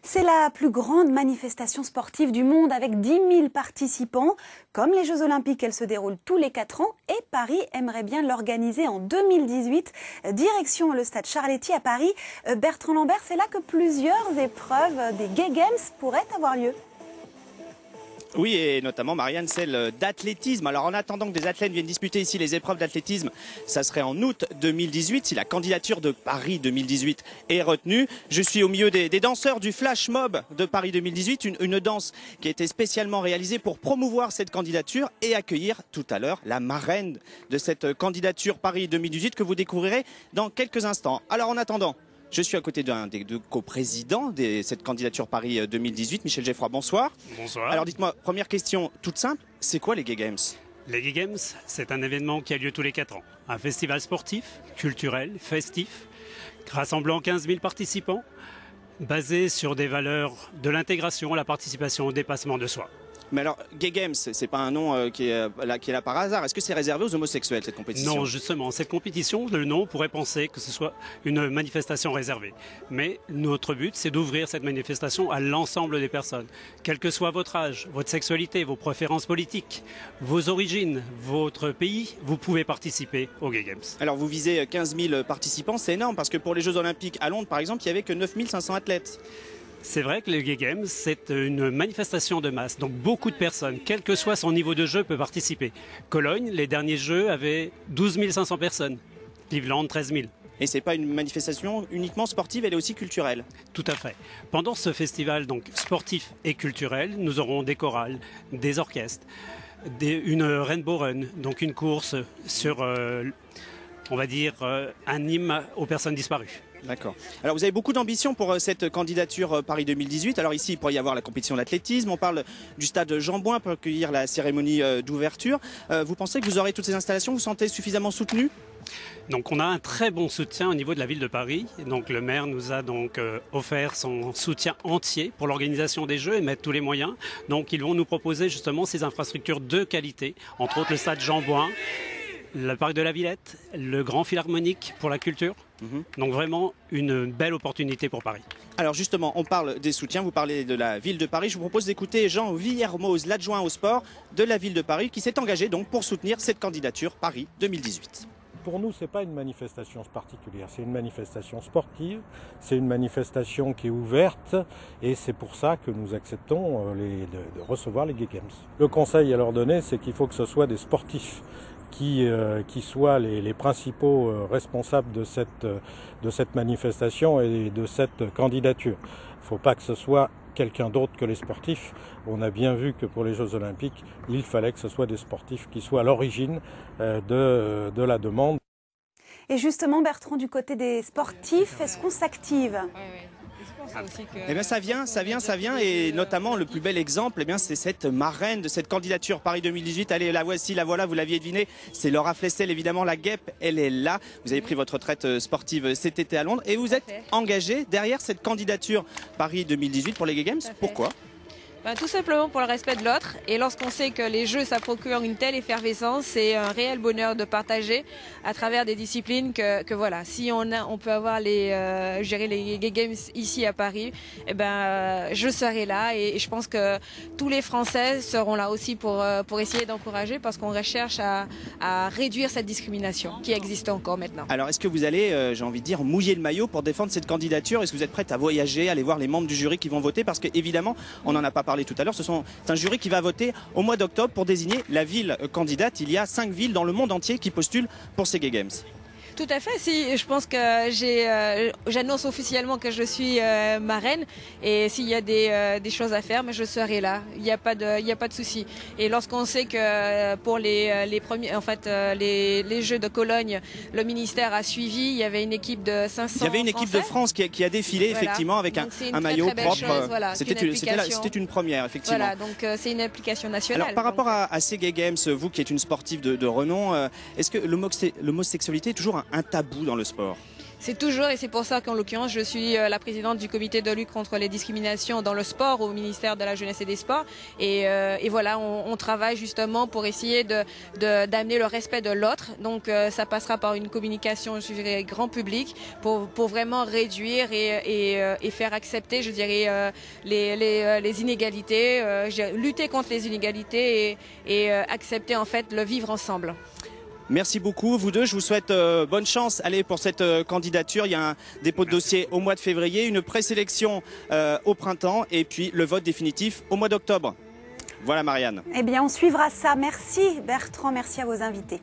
C'est la plus grande manifestation sportive du monde avec 10 000 participants. Comme les Jeux Olympiques, elle se déroule tous les 4 ans et Paris aimerait bien l'organiser en 2018. Direction le stade Charletti à Paris. Bertrand Lambert, c'est là que plusieurs épreuves des Gay Games pourraient avoir lieu. Oui, et notamment, Marianne, celle d'athlétisme. Alors, en attendant que des athlètes viennent disputer ici les épreuves d'athlétisme, ça serait en août 2018, si la candidature de Paris 2018 est retenue. Je suis au milieu des danseurs du Flash Mob de Paris 2018, une danse qui a été spécialement réalisée pour promouvoir cette candidature et accueillir tout à l'heure la marraine de cette candidature Paris 2018 que vous découvrirez dans quelques instants. Alors, en attendant, je suis à côté d'un des deux coprésidents de cette candidature Paris 2018, Michel Geffroy, bonsoir. Bonsoir. Alors dites-moi, première question toute simple, c'est quoi les Gay Games ? Les Gay Games, c'est un événement qui a lieu tous les 4 ans. Un festival sportif, culturel, festif, rassemblant 15 000 participants, basé sur des valeurs de l'intégration, la participation au dépassement de soi. Mais alors, Gay Games, c'est pas un nom qui est là par hasard. Est-ce que c'est réservé aux homosexuels, cette compétition ? Non, justement, cette compétition, le nom pourrait penser que ce soit une manifestation réservée. Mais notre but, c'est d'ouvrir cette manifestation à l'ensemble des personnes. Quel que soit votre âge, votre sexualité, vos préférences politiques, vos origines, votre pays, vous pouvez participer aux Gay Games. Alors, vous visez 15 000 participants, c'est énorme, parce que pour les Jeux Olympiques à Londres, par exemple, il n'y avait que 9 500 athlètes. C'est vrai que les Gay Games, c'est une manifestation de masse. Donc beaucoup de personnes, quel que soit son niveau de jeu, peuvent participer. Cologne, les derniers Jeux avaient 12 500 personnes. Cleveland, 13 000. Et c'est pas une manifestation uniquement sportive, elle est aussi culturelle. Tout à fait. Pendant ce festival donc sportif et culturel, nous aurons des chorales, des orchestres, une Rainbow Run, donc une course sur, on va dire, un hymne aux personnes disparues. D'accord. Alors vous avez beaucoup d'ambition pour cette candidature Paris 2018. Alors ici, il pourrait y avoir la compétition d'athlétisme. On parle du stade Jean Bouin pour accueillir la cérémonie d'ouverture. Vous pensez que vous aurez toutes ces installations ? Vous vous sentez suffisamment soutenu ? Donc on a un très bon soutien au niveau de la ville de Paris. Donc le maire nous a donc offert son soutien entier pour l'organisation des Jeux et mettre tous les moyens. Donc ils vont nous proposer justement ces infrastructures de qualité, entre autres le stade Jean Bouin, le parc de la Villette, le Grand Philharmonique pour la culture. Donc vraiment une belle opportunité pour Paris. Alors justement, on parle des soutiens, vous parlez de la ville de Paris. Je vous propose d'écouter Jean Villermoz, l'adjoint au sport de la ville de Paris, qui s'est engagé donc pour soutenir cette candidature Paris 2018. Pour nous, ce n'est pas une manifestation particulière, c'est une manifestation sportive, c'est une manifestation qui est ouverte et c'est pour ça que nous acceptons de recevoir les Gay Games. Le conseil à leur donner, c'est qu'il faut que ce soit des sportifs qui soient les principaux responsables de cette manifestation et de cette candidature. Il ne faut pas que ce soit quelqu'un d'autre que les sportifs. On a bien vu que pour les Jeux Olympiques, il fallait que ce soit des sportifs qui soient à l'origine de la demande. Et justement, Bertrand, du côté des sportifs, est-ce qu'on s'active ? Eh bien ça vient et notamment le plus bel exemple, eh bien c'est cette marraine de cette candidature Paris 2018. Allez, la voici, la voilà, vous l'aviez deviné, c'est Laura Flessel, évidemment, la guêpe, elle est là. Vous avez pris votre retraite sportive cet été à Londres et vous êtes engagée derrière cette candidature Paris 2018 pour les Gay Games. Pourquoi ? Tout simplement pour le respect de l'autre. Et lorsqu'on sait que les jeux, ça procure une telle effervescence, c'est un réel bonheur de partager à travers des disciplines que voilà. Si on peut avoir les Gay Games ici à Paris, eh ben, je serai là et je pense que tous les Français seront là aussi pour essayer d'encourager parce qu'on recherche à réduire cette discrimination qui existe encore maintenant. Alors, est-ce que vous allez, j'ai envie de dire, mouiller le maillot pour défendre cette candidature ? Est-ce que vous êtes prête à voyager, aller voir les membres du jury qui vont voter ? Parce qu'évidemment, on n'en a pas parlé tout à l'heure, c'est un jury qui va voter au mois d'octobre pour désigner la ville candidate. Il y a 5 villes dans le monde entier qui postulent pour ces Gay Games. Tout à fait, si je pense que j'annonce officiellement que je suis marraine et s'il y a des choses à faire, mais je serai là. Il n'y a pas de souci. Et lorsqu'on sait que pour les premiers, en fait, les Jeux de Cologne, le ministère a suivi, il y avait une équipe de 500. Il y avait une équipe de France qui a défilé effectivement avec un maillot propre. Chose, voilà, c'était une première effectivement. Voilà, donc c'est une application nationale. Alors par rapport à ces Gay Games, vous qui êtes une sportive de renom, est-ce que l'homosexualité est toujours un tabou dans le sport ? C'est toujours, et c'est pour ça qu'en l'occurrence, je suis la présidente du comité de lutte contre les discriminations dans le sport au ministère de la Jeunesse et des Sports. Et voilà, on travaille justement pour essayer d'amener le respect de l'autre. Donc ça passera par une communication, je dirais, grand public pour vraiment réduire et faire accepter, je dirais, les inégalités, lutter contre les inégalités et accepter en fait le vivre ensemble. Merci beaucoup, vous deux. Je vous souhaite bonne chance. Allez, pour cette candidature, il y a un dépôt de dossier au mois de février, une présélection au printemps et puis le vote définitif au mois d'octobre. Voilà, Marianne. Eh bien, on suivra ça. Merci Bertrand, merci à vos invités.